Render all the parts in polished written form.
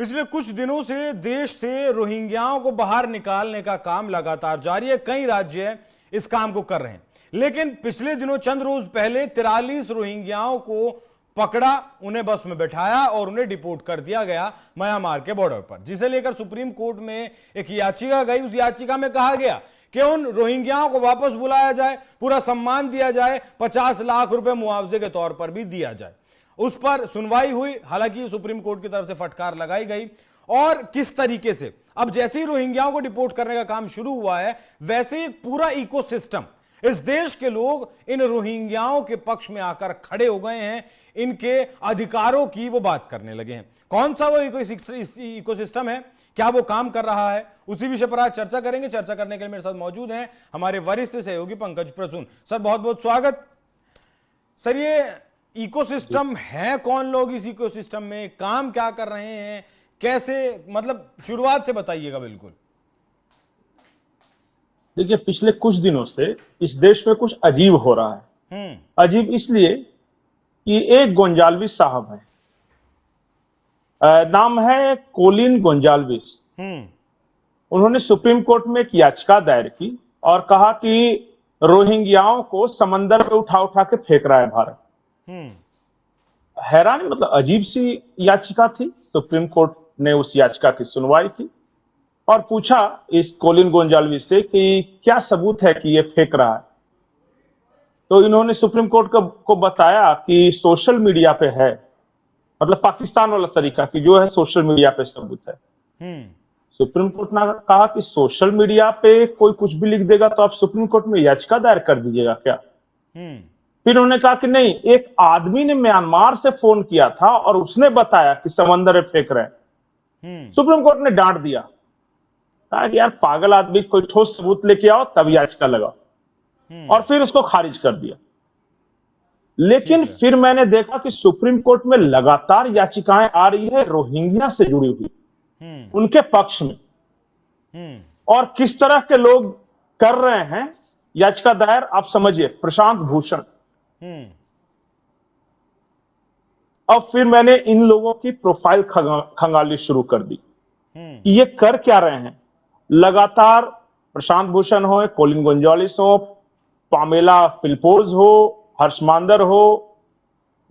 पिछले कुछ दिनों से देश से रोहिंग्याओं को बाहर निकालने का काम लगातार जारी है। कई राज्य इस काम को कर रहे हैं, लेकिन पिछले दिनों चंद रोज पहले 43 रोहिंग्याओं को पकड़ा, उन्हें बस में बैठाया और उन्हें डिपोर्ट कर दिया गया म्यांमार के बॉर्डर पर, जिसे लेकर सुप्रीम कोर्ट में एक याचिका गई। उस याचिका में कहा गया कि उन रोहिंग्याओं को वापस बुलाया जाए, पूरा सम्मान दिया जाए, 50 लाख रुपए मुआवजे के तौर पर भी दिया जाए। उस पर सुनवाई हुई, हालांकि सुप्रीम कोर्ट की तरफ से फटकार लगाई गई। और किस तरीके से अब जैसे ही रोहिंग्याओं को डिपोर्ट करने का काम शुरू हुआ है, वैसे ही पूरा इकोसिस्टम, इस देश के लोग इन रोहिंग्याओं के पक्ष में आकर खड़े हो गए हैं, इनके अधिकारों की वो बात करने लगे हैं। कौन सा वो इकोसिस्टम है, क्या वो काम कर रहा है, उसी विषय पर आज चर्चा करेंगे। चर्चा करने के लिए मेरे साथ मौजूद हैं हमारे वरिष्ठ सहयोगी पंकज प्रसून। सर, बहुत बहुत स्वागत। सर, ये इकोसिस्टम है कौन, लोग इस इकोसिस्टम में काम क्या कर रहे हैं, कैसे, मतलब शुरुआत से बताइएगा। बिल्कुल। देखिए, पिछले कुछ दिनों से इस देश में कुछ अजीब हो रहा है। अजीब इसलिए कि एक गोंजाल्विस साहब है, नाम है कोलिन गोंजाल्विस। उन्होंने सुप्रीम कोर्ट में एक याचिका दायर की और कहा कि रोहिंग्याओं को समंदर में उठा उठा के फेंक रहा है भारत। हैरानी, मतलब अजीब सी याचिका थी। सुप्रीम कोर्ट ने उस याचिका की सुनवाई की और पूछा इस कोलिन गोंजाल्विस से कि क्या सबूत है कि ये फेंक रहा है। तो इन्होंने सुप्रीम कोर्ट को बताया कि सोशल मीडिया पे है, मतलब पाकिस्तान वाला तरीका कि जो है सोशल मीडिया पे सबूत है। सुप्रीम कोर्ट ने कहा कि सोशल मीडिया पे कोई कुछ भी लिख देगा तो आप सुप्रीम कोर्ट में याचिका दायर कर दीजिएगा क्या। फिर उन्होंने कहा कि नहीं, एक आदमी ने म्यांमार से फोन किया था और उसने बताया कि समंदर में फेंक रहे हैं। सुप्रीम कोर्ट ने डांट दिया, कहा कि यार पागल आदमी, कोई ठोस सबूत लेके आओ तब याचिका लगाओ, और फिर उसको खारिज कर दिया। लेकिन फिर मैंने देखा कि सुप्रीम कोर्ट में लगातार याचिकाएं आ रही है रोहिंग्या से जुड़ी हुई, उनके पक्ष में। और किस तरह के लोग कर रहे हैं याचिका दायर, आप समझिए, प्रशांत भूषण। अब फिर मैंने इन लोगों की प्रोफाइल खंगालनी शुरू कर दी कि ये कर क्या रहे हैं। लगातार प्रशांत भूषण हो, कोलिन गोंजाल्विस हो, पामेला फिलिपोज हो, हर्ष मांदर हो,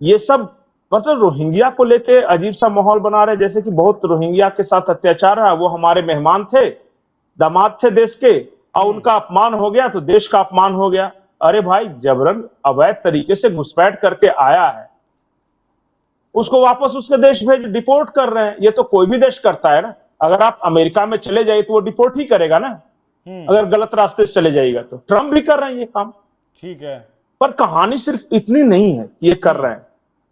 ये सब मतलब रोहिंग्या को लेके अजीब सा माहौल बना रहे, जैसे कि बहुत रोहिंग्या के साथ अत्याचार है, वो हमारे मेहमान थे, दामाद थे देश के, और उनका अपमान हो गया तो देश का अपमान हो गया। अरे भाई, जबरन अवैध तरीके से घुसपैठ करके आया है, उसको वापस उसके देश भेज डिपोर्ट कर रहे हैं। ये तो कोई भी देश करता है ना। अगर आप अमेरिका में चले जाइए तो वो डिपोर्ट ही करेगा ना, अगर गलत रास्ते से चले जाइएगा तो। ट्रंप भी कर रहे हैं ये काम, ठीक है। पर कहानी सिर्फ इतनी नहीं है कि ये कर रहे हैं।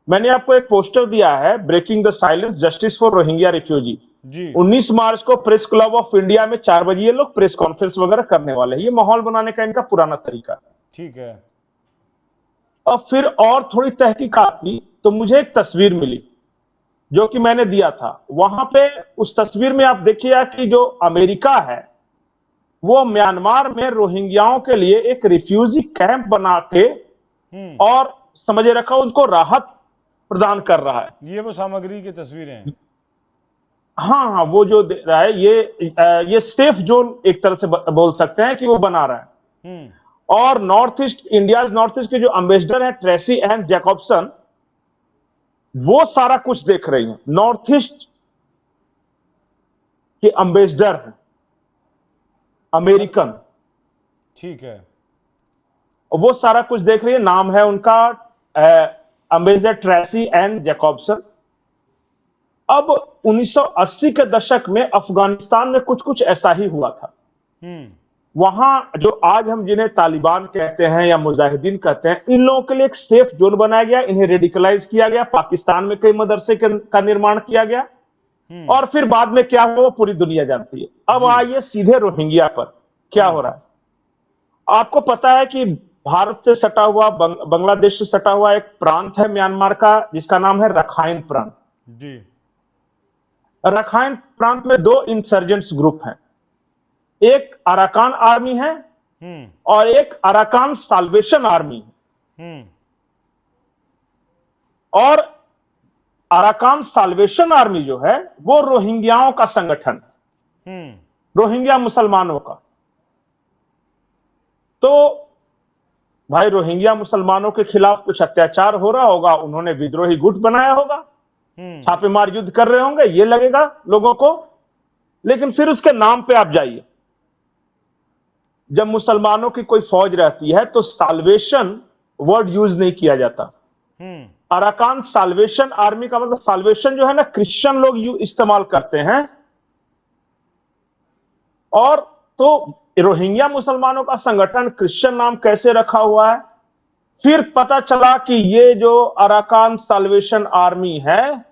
मैंने आपको एक पोस्टर दिया है, breaking the silence, justice for Rohingya refugee. 19 मार्च को प्रेस क्लब ऑफ इंडिया में 4 बजे ये लोग प्रेस कॉन्फ्रेंस वगैरह करने वाले हैं। ये माहौल बनाने का इनका पुराना तरीका है, ठीक है। और फिर और थोड़ी तहकीकात की तो मुझे एक तस्वीर मिली जो कि मैंने दिया था। वहां पे उस तस्वीर में आप देखिए कि जो अमेरिका है वो म्यांमार में रोहिंग्याओं के लिए एक रिफ्यूजी कैंप बना के और समझे रखा उनको राहत प्रदान कर रहा है। ये वो सामग्री की तस्वीरें हैं। हाँ, वो जो दे रहा है ये सेफ जोन एक तरह से बोल सकते हैं कि वो बना रहा है। और नॉर्थ ईस्ट के जो एम्बेसडर है ट्रेसी एंड जैकब्सन, वो सारा कुछ देख रही हैं। नॉर्थ ईस्ट के एम्बेसडर हैं अमेरिकन, ठीक है, वो सारा कुछ देख रही है। नाम है उनका एम्बेसडर ट्रेसी एंड जैकब्सन। अब 1980 के दशक में अफगानिस्तान में कुछ कुछ ऐसा ही हुआ था। वहां जो आज हम जिन्हें तालिबान कहते हैं या मुजाहिदीन कहते हैं, इन लोगों के लिए एक सेफ जोन बनाया गया, इन्हें रेडिकलाइज किया गया, पाकिस्तान में कई मदरसे का निर्माण किया गया, और फिर बाद में क्या हुआ पूरी दुनिया जानती है। अब आइए सीधे रोहिंग्या पर क्या हो रहा है। आपको पता है कि भारत से सटा हुआ, बांग्लादेश से सटा हुआ एक प्रांत है म्यांमार का, जिसका नाम है रखाइन प्रांत। जी। रखाइन प्रांत में 2 इंसर्जेंट्स ग्रुप हैं, एक अराकान आर्मी है और एक अराकान साल्वेशन आर्मी है। और अराकान साल्वेशन आर्मी जो है वो रोहिंग्याओं का संगठन है, रोहिंग्या मुसलमानों का। तो भाई रोहिंग्या मुसलमानों के खिलाफ कुछ अत्याचार हो रहा होगा, उन्होंने विद्रोही गुट बनाया होगा, छापेमार युद्ध कर रहे होंगे, ये लगेगा लोगों को। लेकिन फिर उसके नाम पे आप जाइए, जब मुसलमानों की कोई फौज रहती है तो साल्वेशन वर्ड यूज नहीं किया जाता। अराकान साल्वेशन आर्मी का मतलब, साल्वेशन जो है ना क्रिश्चियन लोग इस्तेमाल करते हैं। और तो रोहिंग्या मुसलमानों का संगठन क्रिश्चियन नाम कैसे रखा हुआ है? फिर पता चला कि ये जो अराकान साल्वेशन आर्मी है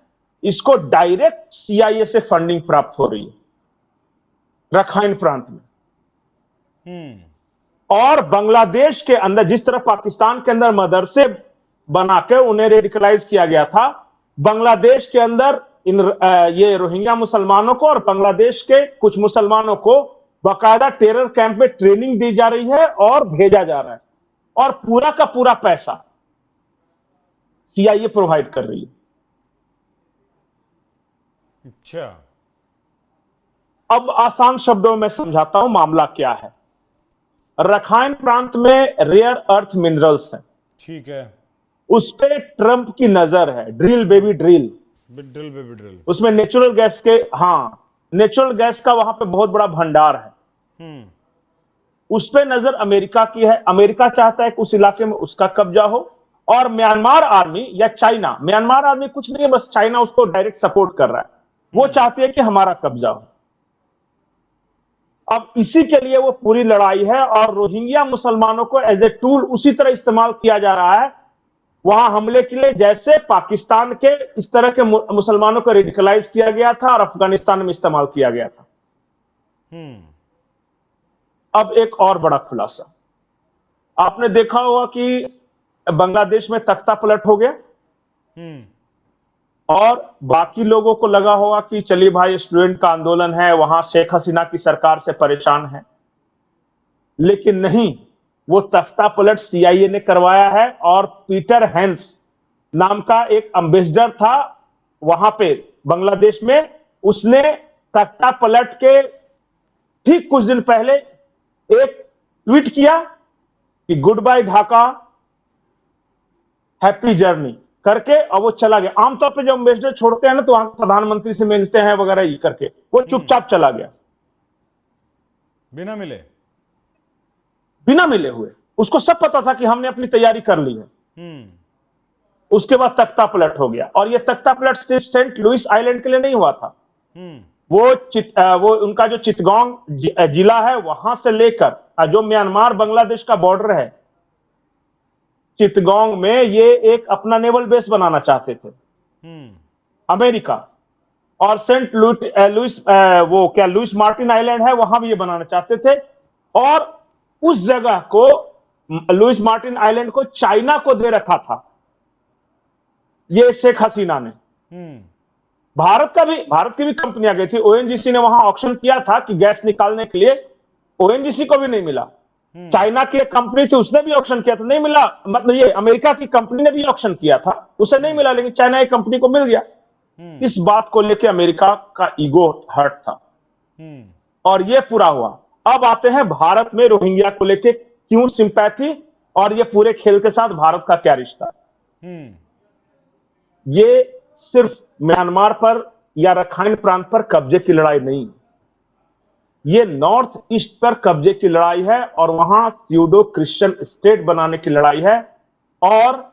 इसको डायरेक्ट सीआईए से फंडिंग प्राप्त हो रही है रखाइन प्रांत में। और बांग्लादेश के अंदर, जिस तरह पाकिस्तान के अंदर मदरसे बनाकर उन्हें रेडिकलाइज किया गया था, बांग्लादेश के अंदर ये रोहिंग्या मुसलमानों को और बांग्लादेश के कुछ मुसलमानों को बाकायदा टेरर कैंप में ट्रेनिंग दी जा रही है और भेजा जा रहा है, और पूरा का पूरा पैसा सीआईए प्रोवाइड कर रही है। अच्छा, अब आसान शब्दों में समझाता हूं मामला क्या है। रखाइन प्रांत में रेयर अर्थ मिनरल्स हैं, ठीक है, उस पे ट्रंप की नजर है। Drill baby drill, drill baby drill, उसमें नेचुरल गैस के, नेचुरल गैस का वहां पे बहुत बड़ा भंडार है। उस पे नजर अमेरिका की है। अमेरिका चाहता है कि उस इलाके में उसका कब्जा हो। और म्यांमार आर्मी या चाइना, म्यांमार आर्मी कुछ नहीं है, बस चाइना उसको डायरेक्ट सपोर्ट कर रहा है, वो चाहती है कि हमारा कब्जा हो। अब इसी के लिए वो पूरी लड़ाई है, और रोहिंग्या मुसलमानों को एज ए टूल उसी तरह इस्तेमाल किया जा रहा है वहां हमले के लिए, जैसे पाकिस्तान के इस तरह के मुसलमानों को रेडिकलाइज किया गया था और अफगानिस्तान में इस्तेमाल किया गया था। अब एक और बड़ा खुलासा, आपने देखा होगा कि बांग्लादेश में तख्ता पलट हो गया, और बाकी लोगों को लगा होगा कि चलिए भाई स्टूडेंट का आंदोलन है, वहां शेख हसीना की सरकार से परेशान है। लेकिन नहीं, वो तख्ता पलट सीआईए ने करवाया है। और पीटर हेंस नाम का एक एम्बेसडर था वहां पे बांग्लादेश में, उसने तख्ता पलट के ठीक कुछ दिन पहले एक ट्वीट किया कि good bye Dhaka, happy journey करके, और वो चला गया। आमतौर पे जब एम्बेसडर छोड़ते हैं ना तो वहां प्रधानमंत्री से मिलते हैं वगैरह, ये करके वो चुपचाप चला गया, बिना मिले, बिना मिले हुए। उसको सब पता था कि हमने अपनी तैयारी कर ली है। उसके बाद तख्ता पलट हो गया। और ये तख्ता पलट सिर्फ सेंट लुइस आइलैंड के लिए नहीं हुआ था, वो उनका जो चिटगांग जिला है वहां से लेकर जो म्यांमार बांग्लादेश का बॉर्डर है, चिटगांग में ये एक अपना नेवल बेस बनाना चाहते थे अमेरिका। और सेंट लुइस वो क्या लुइस मार्टिन आइलैंड है, वहां भी ये बनाना चाहते थे। और उस जगह को, लुइस मार्टिन आइलैंड को चाइना को दे रखा था ये शेख हसीना ने। भारत की भी कंपनियां गई थी, ओएनजीसी ने वहां ऑक्शन किया था कि गैस निकालने के लिए, ओएनजीसी को भी नहीं मिला। चाइना की एक कंपनी थी, उसने भी ऑक्शन किया था, नहीं मिला। मतलब ये अमेरिका की कंपनी ने भी ऑक्शन किया था, उसे नहीं मिला, लेकिन चाइना की कंपनी को मिल गया। इस बात को लेकर अमेरिका का ईगो हर्ट था, और ये पूरा हुआ। अब आते हैं भारत में रोहिंग्या को लेकर क्यों सिंपैथी, और ये पूरे खेल के साथ भारत का क्या रिश्ता। ये सिर्फ म्यांमार पर या रखाइन प्रांत पर कब्जे की लड़ाई नहीं, ये नॉर्थ ईस्ट पर कब्जे की लड़ाई है, और वहां स्यूडो क्रिश्चियन स्टेट बनाने की लड़ाई है। और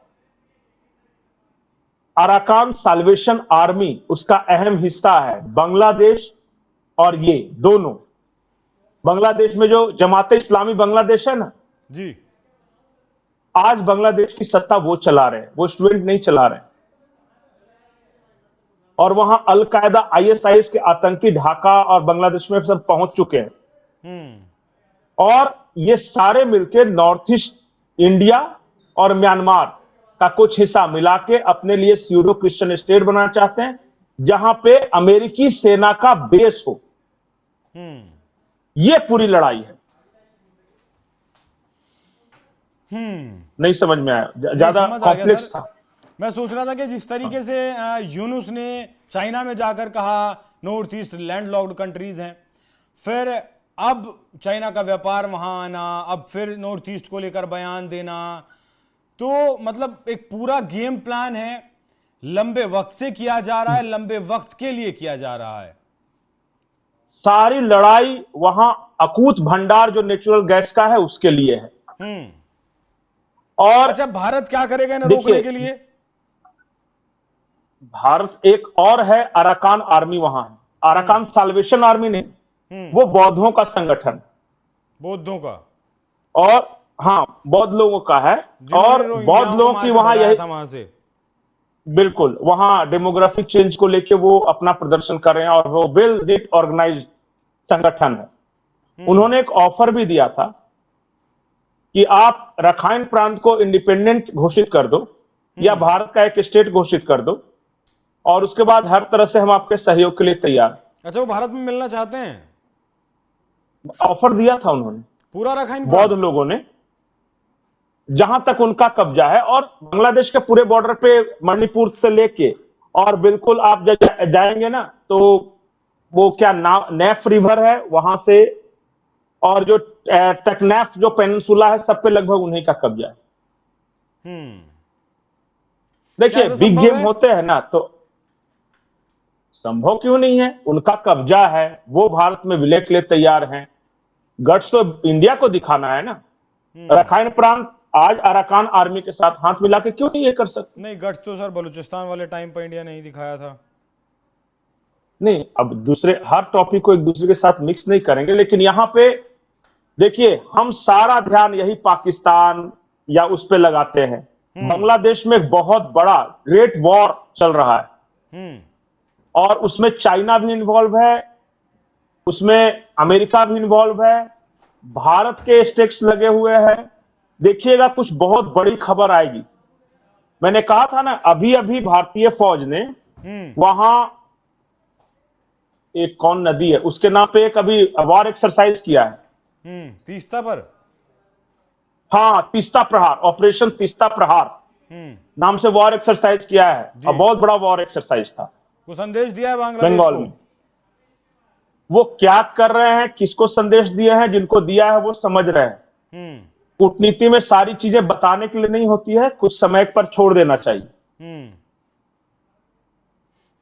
अराकान साल्वेशन आर्मी उसका अहम हिस्सा है। बांग्लादेश और ये दोनों, बांग्लादेश में जो जमाते इस्लामी बांग्लादेश है ना जी, आज बांग्लादेश की सत्ता वो चला रहे हैं, वो स्टूडेंट नहीं चला रहे हैं। और वहां अल कायदा, आईएसआईएस के आतंकी ढाका और बांग्लादेश में सब पहुंच चुके हैं। और ये सारे मिलकर नॉर्थ ईस्ट इंडिया और म्यांमार का कुछ हिस्सा मिला के अपने लिए स्यूडो क्रिश्चियन स्टेट बनाना चाहते हैं, जहां पे अमेरिकी सेना का बेस हो। ये पूरी लड़ाई है। नहीं समझ में आया, ज्यादा कॉम्प्लेक्स था। मैं सोच रहा था कि जिस तरीके से यूनुस ने चाइना में जाकर कहा नॉर्थ ईस्ट लैंडलॉक्ड कंट्रीज हैं, फिर अब चाइना का व्यापार वहां आना, अब फिर नॉर्थ ईस्ट को लेकर बयान देना, तो मतलब एक पूरा गेम प्लान है, लंबे वक्त से किया जा रहा है, लंबे वक्त के लिए किया जा रहा है। सारी लड़ाई वहां अकूत भंडार जो नेचुरल गैस का है उसके लिए है। और अच्छा, भारत क्या करेगा इन्हें रोकने के लिए? भारत एक और है, अराकान आर्मी वहां है। अराकान साल्वेशन आर्मी नहीं, वो बौद्धों का संगठन, बौद्धों का, और हाँ बौद्ध लोगों का है। और बौद्ध लोगों की वहां यही था वहां से, बिल्कुल वहां डेमोग्राफिक चेंज को लेके वो अपना प्रदर्शन कर रहे हैं, और वो वेल डिट ऑर्गेनाइज्ड संगठन है। उन्होंने एक ऑफर भी दिया था कि आप रखाइन प्रांत को इंडिपेंडेंट घोषित कर दो या भारत का एक स्टेट घोषित कर दो, और उसके बाद हर तरह से हम आपके सहयोग के लिए तैयार। अच्छा, वो भारत में मिलना चाहते हैं? ऑफर दिया था उन्होंने पूरा रखाइन बौद्ध लोगों ने, जहां तक उनका कब्जा है, और बांग्लादेश के पूरे बॉर्डर पे मणिपुर से लेके, और बिल्कुल आप जाएंगे ना तो वो क्या नेफ रिवर है वहां से, और जो टेकनाफ जो पेनिनसुला है, सब पे लगभग उन्हीं का कब्जा है। देखिए बिग गेम होते हैं ना, तो संभव क्यों नहीं है, उनका कब्जा है, वो भारत में विलय के लिए तैयार हैं। गट्स तो इंडिया को दिखाना है ना। रखाइन प्रांत आज अराकान आर्मी के साथ हाथ मिला के क्यों नहीं ये कर सकते? नहीं, गट्स तो सर बलूचिस्तान वाले टाइम पर इंडिया नहीं दिखाया था। नहीं, अब दूसरे हर टॉपिक को एक दूसरे के साथ मिक्स नहीं करेंगे, लेकिन यहां पे देखिए हम सारा ध्यान यही पाकिस्तान या उस पे लगाते हैं। बांग्लादेश में एक बहुत बड़ा ग्रेट वॉर चल रहा है, और उसमें चाइना भी इन्वॉल्व है, उसमें अमेरिका भी इन्वॉल्व है, भारत के स्टेक्स लगे हुए हैं। देखिएगा कुछ बहुत बड़ी खबर आएगी। मैंने कहा था ना, अभी अभी भारतीय फौज ने वहां एक कौन नदी है उसके नाम पे एक अभी वॉर एक्सरसाइज किया है, तीस्ता पर। हाँ, तीस्ता प्रहार, ऑपरेशन तीस्ता प्रहार नाम से वॉर एक्सरसाइज किया है, और बहुत बड़ा वॉर एक्सरसाइज था। वो संदेश दिया है बांग्लादेश बंगाल को। में वो क्या कर रहे हैं, किसको संदेश दिए हैं, जिनको दिया है वो समझ रहे हैं। कूटनीति में सारी चीजें बताने के लिए नहीं होती है, कुछ समय पर छोड़ देना चाहिए।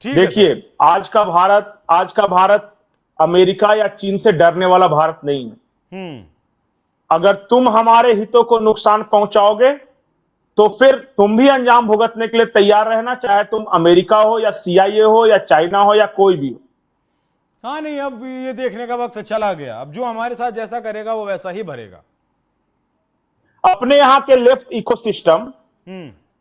देखिए आज का भारत अमेरिका या चीन से डरने वाला भारत नहीं है। अगर तुम हमारे हितों को नुकसान पहुंचाओगे तो फिर तुम भी अंजाम भुगतने के लिए तैयार रहना, चाहे तुम अमेरिका हो या CIA हो या चाइना हो या कोई भी हो। हाँ, नहीं, अब ये देखने का वक्त चला गया। अब जो हमारे साथ जैसा करेगा वो वैसा ही भरेगा। अपने यहाँ के लेफ्ट इकोसिस्टम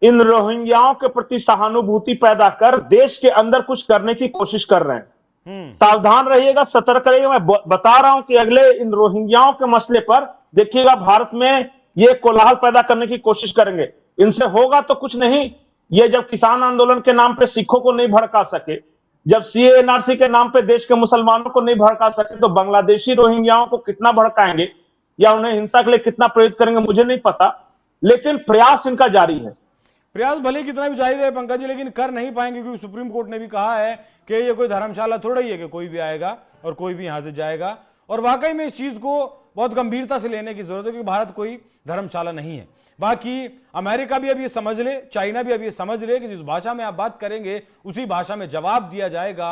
इन रोहिंग्याओं के प्रति सहानुभूति पैदा कर देश के अंदर कुछ करने की कोशिश कर रहे हैं। सावधान रहिएगा, सतर्क रहिएगा। मैं बता रहा हूं कि अगले इन रोहिंग्याओं के मसले पर देखिएगा भारत में ये कोलाहल पैदा करने की कोशिश करेंगे। इनसे होगा तो कुछ नहीं। ये जब किसान आंदोलन के नाम पे सिखों को नहीं भड़का सके, जब CAA NRC के नाम पे देश के मुसलमानों को नहीं भड़का सके, तो बांग्लादेशी रोहिंग्याओं को कितना भड़काएंगे या उन्हें हिंसा के लिए कितना प्रेरित करेंगे मुझे नहीं पता, लेकिन प्रयास इनका जारी है। प्रयास भले कितना भी जारी रहे पंकज जी, लेकिन कर नहीं पाएंगे, क्योंकि सुप्रीम कोर्ट ने भी कहा है कि ये कोई धर्मशाला थोड़ा ही है कि कोई भी आएगा और कोई भी यहां से जाएगा। और वाकई में इस चीज को बहुत गंभीरता से लेने की जरूरत है, क्योंकि भारत कोई धर्मशाला नहीं है। बाकी अमेरिका भी अब ये समझ ले, चाइना भी अब ये समझ ले कि जिस भाषा में आप बात करेंगे उसी भाषा में जवाब दिया जाएगा।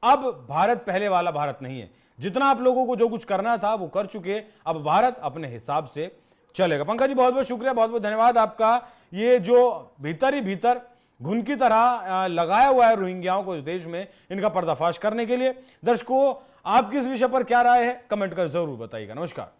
अब भारत पहले वाला भारत नहीं है। जितना आप लोगों को जो कुछ करना था वो कर चुके, अब भारत अपने हिसाब से चलेगा। पंकज जी बहुत बहुत शुक्रिया, बहुत बहुत धन्यवाद आपका। ये जो भीतर ही भीतर घुन की तरह लगाया हुआ है रोहिंग्याओं को इस देश में, इनका पर्दाफाश करने के लिए। दर्शकों, आपकी इस विषय पर क्या राय है, कमेंट कर जरूर बताइएगा। नमस्कार।